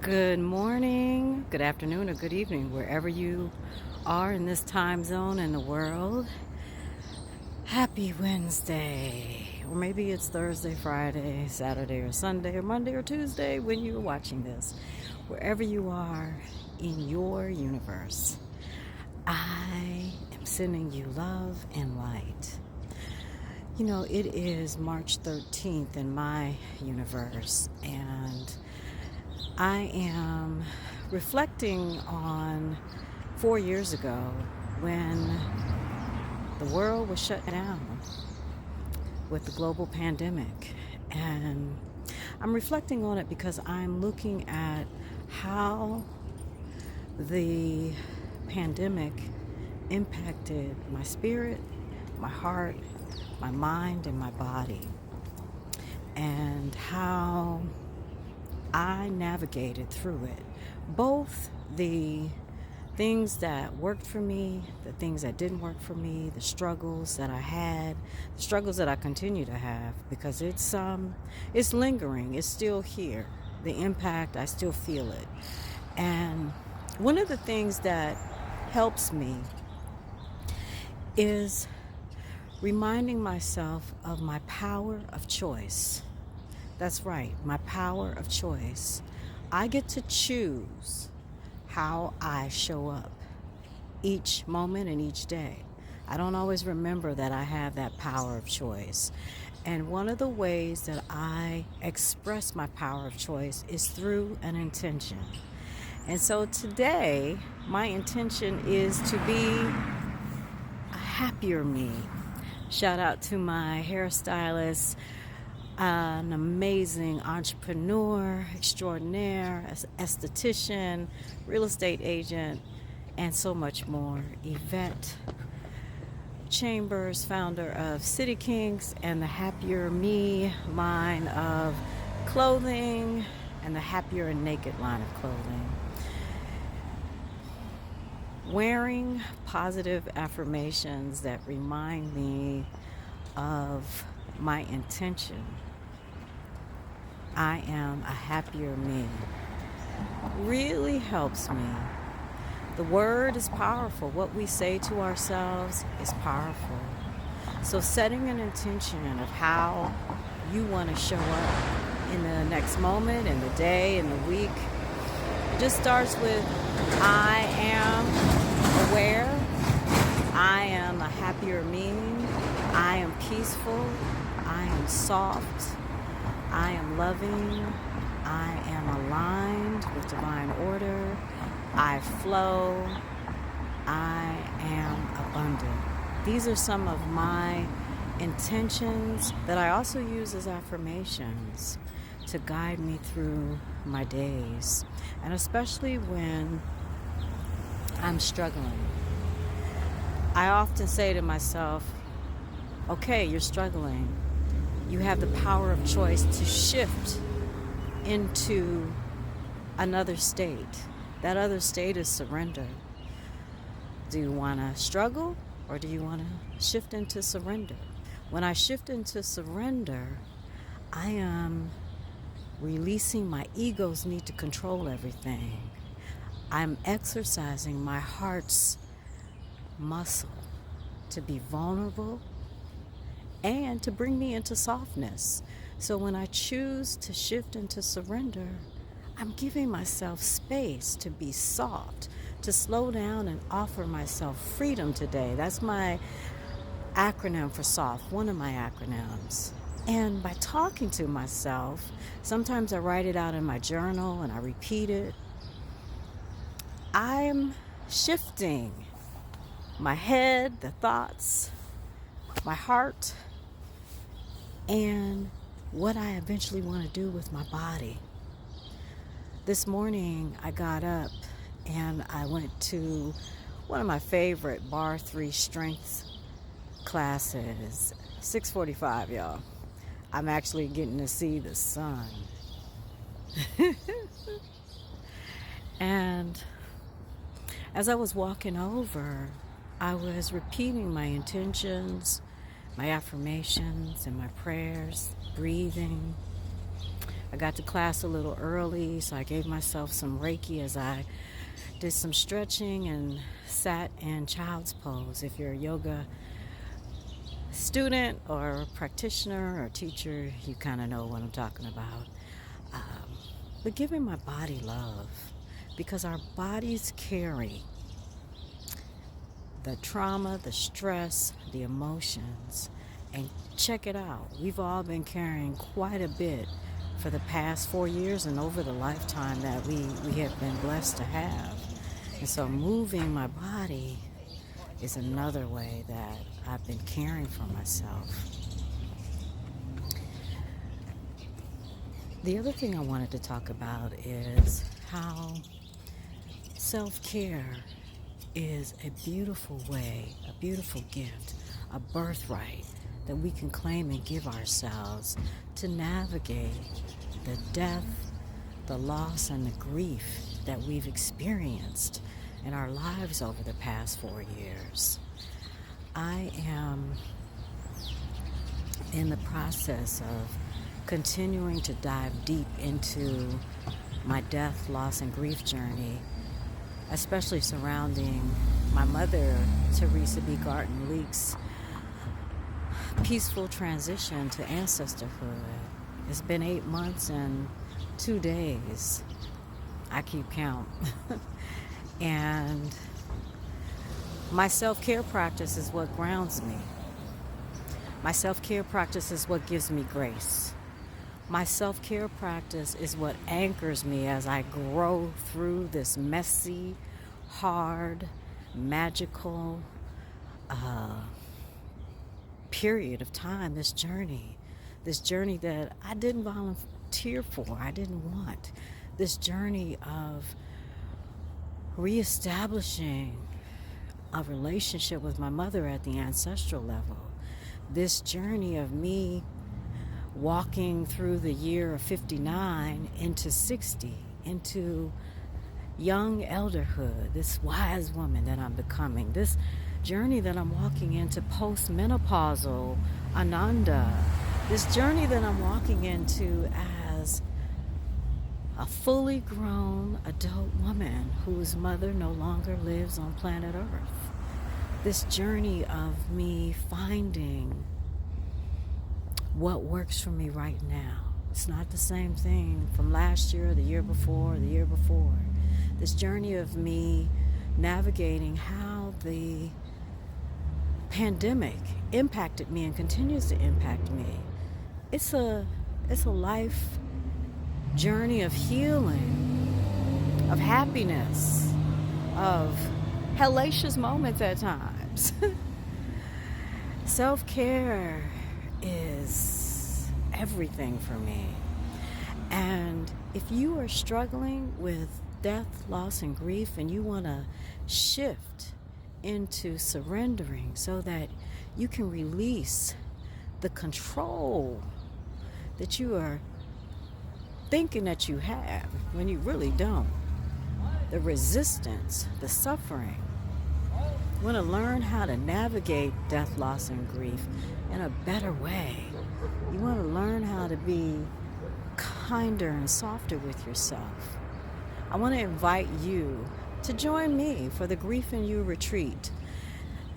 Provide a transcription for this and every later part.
Good morning, good afternoon, or good evening, wherever you are in this time zone in the world. Happy Wednesday. Or maybe it's Thursday, Friday, Saturday, or Sunday, or Monday, or Tuesday when you're watching this. Wherever you are in your universe, I am sending you love and light. You know, it is March 13th in my universe, and I am reflecting on 4 years ago when the world was shut down with the global pandemic. And I'm reflecting on it because I'm looking at how the pandemic impacted my spirit, my heart, my mind, and my body, and how I navigated through it. Both the things that worked for me, the things that didn't work for me, the struggles that I had, the struggles that I continue to have, because it's lingering, it's still here. The impact, I still feel it. And one of the things that helps me is reminding myself of my power of choice. That's right, my power of choice. I get to choose how I show up each moment and each day. I don't always remember that I have that power of choice. And one of the ways that I express my power of choice is through an intention. And so today, my intention is to be a happier me. Shout out to my hairstylist, an amazing entrepreneur extraordinaire, esthetician, real estate agent, and so much more. Yvette Chambers, founder of City Kinks and the Happier Me line of clothing and the Happier and Naked line of clothing. Wearing positive affirmations that remind me of my intention. I am a happier me. Really helps me. The word is powerful. What we say to ourselves is powerful. So setting an intention of how you want to show up in the next moment, in the day, in the week, it just starts with I am aware. I am a happier me. I am peaceful. I am soft. I am loving. I am aligned with divine order. I flow. I am abundant. These are some of my intentions that I also use as affirmations to guide me through my days, and especially when I'm struggling. I often say to myself, okay, you're struggling. You have the power of choice to shift into another state. That other state is surrender. Do you want to struggle or do you want to shift into surrender? When I shift into surrender, I am releasing my ego's need to control everything. I'm exercising my heart's muscle to be vulnerable and to bring me into softness. So when I choose to shift into surrender, I'm giving myself space to be soft, to slow down and offer myself freedom today. That's my acronym for soft, one of my acronyms. And by talking to myself, sometimes I write it out in my journal and I repeat it. I'm shifting my head, the thoughts, my heart, and what I eventually want to do with my body. This morning I got up and I went to one of my favorite Bar 3 strength classes, 6:45, y'all. I'm actually getting to see the sun. And as I was walking over, I was repeating my intentions, my affirmations, and my prayers, breathing, I got to class a little early, so I gave myself some Reiki as I did some stretching and sat in child's pose. If you're a yoga student or practitioner or teacher, you kind of know what I'm talking about. But giving my body love, because our bodies carry the trauma, the stress, the emotions. And check it out, we've all been carrying quite a bit for the past 4 years and over the lifetime that we have been blessed to have. And so moving my body is another way that I've been caring for myself. The other thing I wanted to talk about is how self-care is a beautiful way, a beautiful gift, a birthright that we can claim and give ourselves to navigate the death, the loss, and the grief that we've experienced in our lives over the past 4 years. I am in the process of continuing to dive deep into my death, loss, and grief journey, especially surrounding my mother, Teresa B. Garton Leak's peaceful transition to ancestorhood. It's been 8 months and 2 days. I keep count. And my self-care practice is what grounds me. My self-care practice is what gives me grace. My self-care practice is what anchors me as I grow through this messy, hard, magical period of time, this journey that I didn't volunteer for, I didn't want. This journey of reestablishing a relationship with my mother at the ancestral level. This journey of me walking through the year of 59 into 60, into young elderhood, this wise woman that I'm becoming, this journey that I'm walking into post-menopausal Ananda, this journey that I'm walking into as a fully grown adult woman whose mother no longer lives on planet Earth. This journey of me finding what works for me right now. It's not the same thing from last year, the year before, the year before. This journey of me navigating how the pandemic impacted me and continues to impact me. It's a life journey of healing, of happiness, of hellacious moments at times. Self-care is everything for me. And if you are struggling with death, loss, and grief, and you want to shift into surrendering so that you can release the control that you are thinking that you have when you really don't, the resistance, the suffering, you want to learn how to navigate death, loss, and grief in a better way. You want to learn how to be kinder and softer with yourself. I want to invite you to join me for the Grief in You retreat.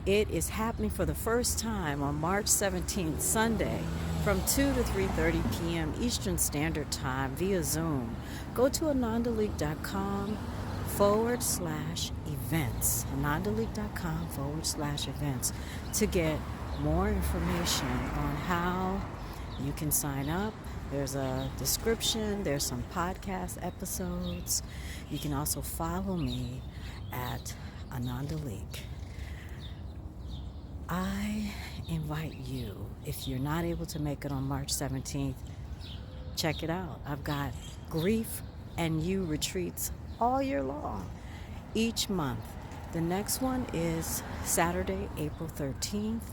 It is happening for the first time on March 17th, Sunday, from 2 to 3:30 p.m. Eastern Standard Time via Zoom. Go to AnandaLeak.com/events. AnandaLeak.com/events to get more information on how you can sign up. There's a description, there's some podcast episodes. You can also follow me at Ananda Leak. I invite you, if you're not able to make it on March 17th, check it out. I've got Grief and You retreats all year long, each month. The next one is Saturday, April 13th.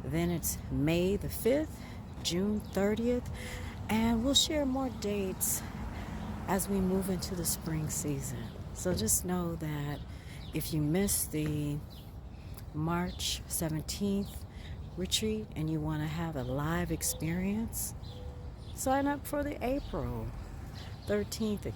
Then it's May the 5th, June 30th. And we'll share more dates as we move into the spring season. So just know that if you miss the March 17th retreat and you want to have a live experience, Sign up for the April 13th